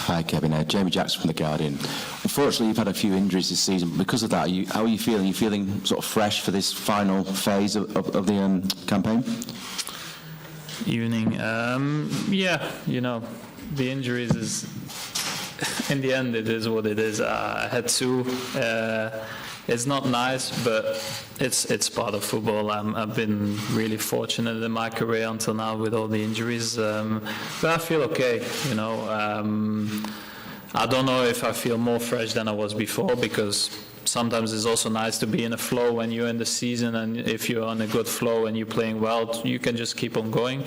Hi, Kevin. Jamie Jackson from The Guardian. Unfortunately, you've had a few injuries this season. Because of that, how are you feeling? Are you feeling sort of fresh for this final phase of the campaign? Evening. Yeah, the injuries is, in the end, it is what it is. I had two. It's not nice, but it's part of football. I've been really fortunate in my career until now with all the injuries, but I feel okay. I don't know if I feel more fresh than I was before, because sometimes it's also nice to be in a flow when you're in the season, and if you're on a good flow and you're playing well, you can just keep on going.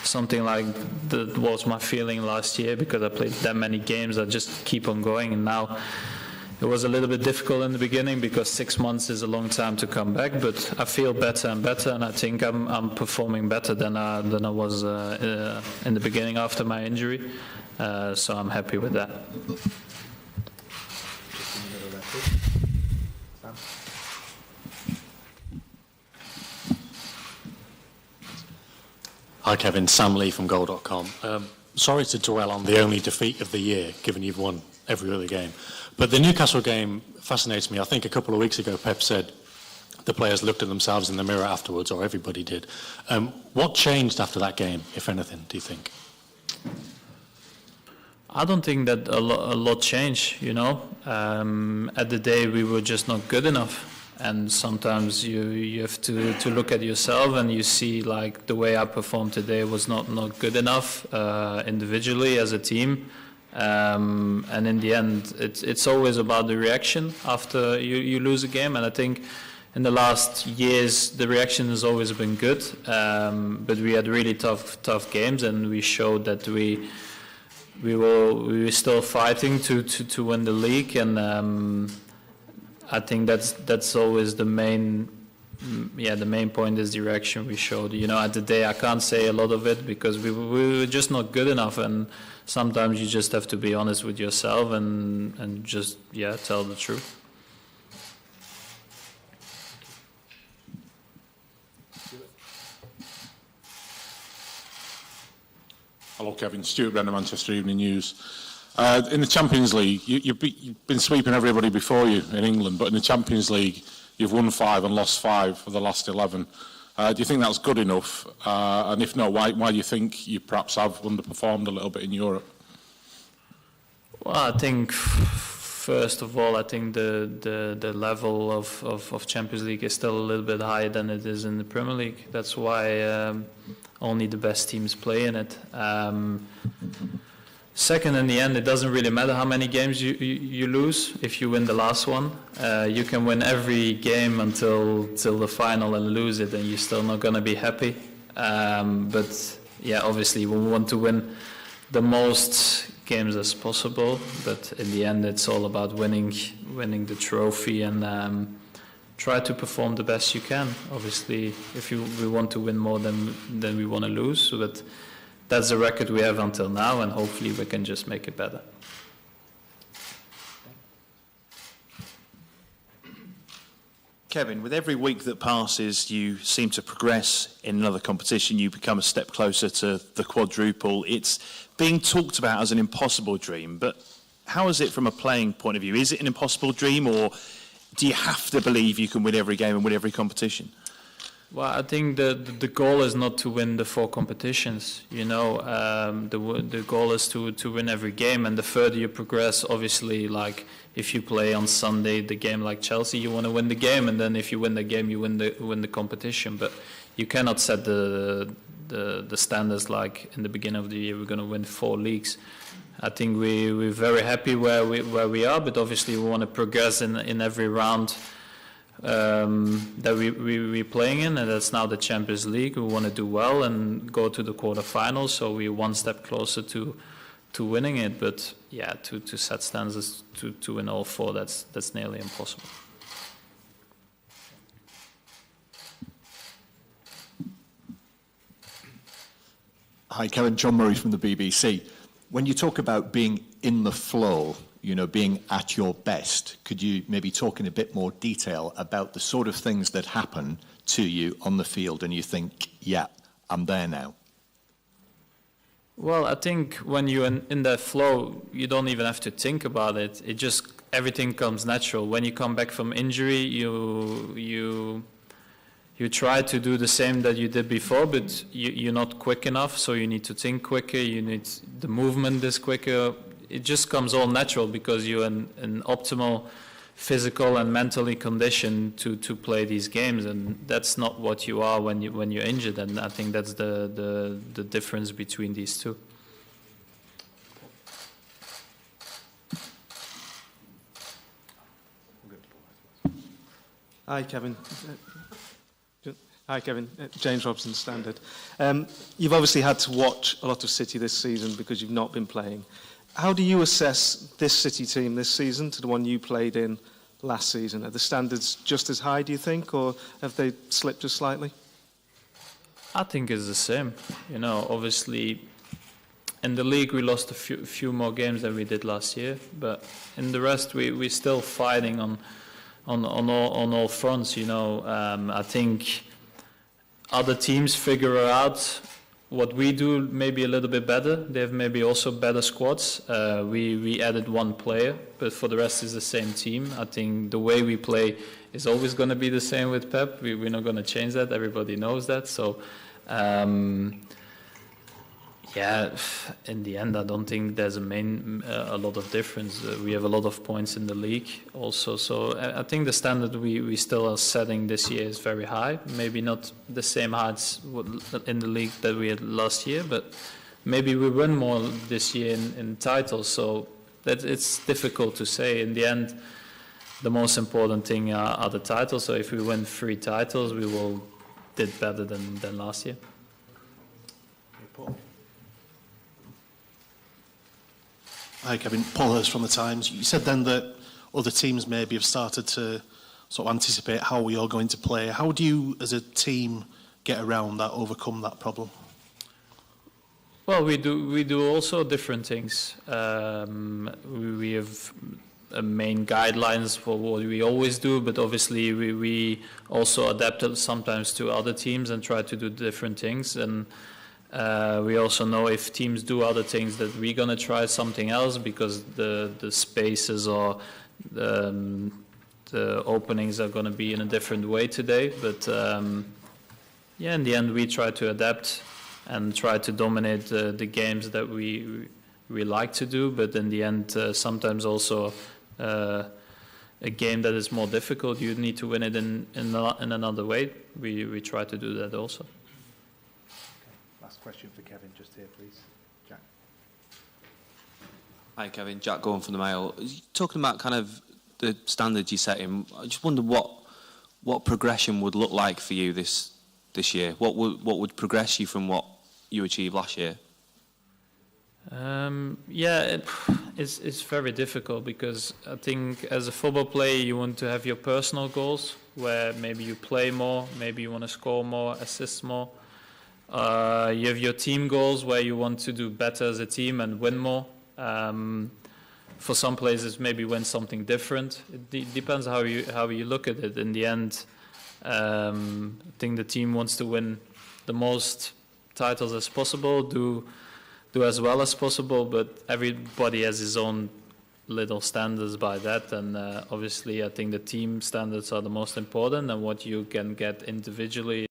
Something like that was my feeling last year, because I played that many games. I just keep on going, and now it was a little bit difficult in the beginning because 6 months is a long time to come back, but I feel better and better, and I think I'm performing better than I was in the beginning after my injury. So I'm happy with that. Hi Kevin, Sam Lee from Goal.com. Sorry to dwell on the only defeat of the year, given you've won every other game. But the Newcastle game fascinates me. I think a couple of weeks ago Pep said the players looked at themselves in the mirror afterwards, or everybody did. What changed after that game, if anything, do you think? I don't think that a lot changed, At the day we were just not good enough. And sometimes you have to look at yourself, and you see like the way I performed today was not good enough individually as a team. And in the end, it's always about the reaction after you lose a game. And I think in the last years, the reaction has always been good. But we had really tough games, and we showed that we were still fighting to win the league. And I think that's always the main point is the reaction we showed. At the day I can't say a lot of it because we were just not good enough, and sometimes you just have to be honest with yourself and just tell the truth. Hello Kevin, Stuart Brenner, Manchester Evening News. In the Champions League, you've been sweeping everybody before you in England, but in the Champions League, you've won 5 and lost 5 for the last 11. Do you think that's good enough? And if not, why do you think you perhaps have underperformed a little bit in Europe? Well, I think, first of all, I think the level of Champions League is still a little bit higher than it is in the Premier League. That's why only the best teams play in it. Second, in the end, it doesn't really matter how many games you lose. If you win the last one, you can win every game until the final and lose it, and you're still not going to be happy. But obviously we want to win the most games as possible. But in the end, it's all about winning the trophy and try to perform the best you can. Obviously, if we want to win more than we want to lose, but that's the record we have until now, and hopefully we can just make it better. Kevin, with every week that passes, you seem to progress in another competition. You become a step closer to the quadruple. It's being talked about as an impossible dream, but how is it from a playing point of view? Is it an impossible dream, or do you have to believe you can win every game and win every competition? Well, I think the goal is not to win the 4 competitions. The goal is to win every game, and the further you progress, obviously, like if you play on Sunday the game like Chelsea, you want to win the game, and then if you win the game, you win the competition. But you cannot set the standards like in the beginning of the year we're going to win 4 leagues. I think we're very happy where we are, but obviously we want to progress in every round that we're playing in, and that's now the Champions League. We want to do well and go to the quarterfinals, so we're one step closer to winning it. But to set standards to win all 4, that's nearly impossible. Hi Kevin, John Murray from the BBC. When you talk about being in the flow, being at your best, could you maybe talk in a bit more detail about the sort of things that happen to you on the field and you think, I'm there now? Well, I think when you're in that flow, you don't even have to think about it. It just, everything comes natural. When you come back from injury, you try to do the same that you did before, but you're not quick enough, so you need to think quicker, you need the movement is quicker. It just comes all natural because you're in an optimal physical and mentally conditioned to play these games, and that's not what you are when you're injured, and I think that's the difference between these two. Hi, Kevin. Hi, Kevin. James Robson, Standard. You've obviously had to watch a lot of City this season because you've not been playing. How do you assess this City team this season to the one you played in last season? Are the standards just as high, do you think, or have they slipped just slightly? I think it's the same. You know, obviously, in the league we lost a few more games than we did last year, but in the rest we're still fighting on all fronts. You know, I think other teams figure out what we do maybe a little bit better. They have maybe also better squads. We added one player, but for the rest it's the same team. I think the way we play is always going to be the same with Pep. We're not going to change that. Everybody knows that. So, yeah, in the end, I don't think there's a lot of difference. We have a lot of points in the league also. So I think the standard we still are setting this year is very high. Maybe not the same heights in the league that we had last year, but maybe we win more this year in titles. So that it's difficult to say. In the end, the most important thing are the titles. So if we win 3 titles, we will did better than last year. Hi, Kevin. Paul Hurst from The Times. You said then that other teams maybe have started to sort of anticipate how we are going to play. How do you, as a team, get around that, overcome that problem? Well, we do also different things. We have main guidelines for what we always do, but obviously we also adapt it sometimes to other teams and try to do different things. And we also know if teams do other things that we're going to try something else because the spaces or the openings are going to be in a different way today. But yeah, in the end we try to adapt and try to dominate the games that we like to do. But in the end, sometimes also a game that is more difficult, you need to win it in another way. We try to do that also. Last question for Kevin, just here, please. Jack. Hi, Kevin. Jack Gorham from the Mail. Talking about kind of the standards you set in, I just wonder what progression would look like for you this year. What would progress you from what you achieved last year? Yeah, it's very difficult because I think as a football player you want to have your personal goals where maybe you play more, maybe you want to score more, assist more. You have your team goals where you want to do better as a team and win more. For some players maybe win something different. It depends how you look at it. In the end, I think the team wants to win the most titles as possible, do as well as possible, but everybody has his own little standards by that, and obviously I think the team standards are the most important, and what you can get individually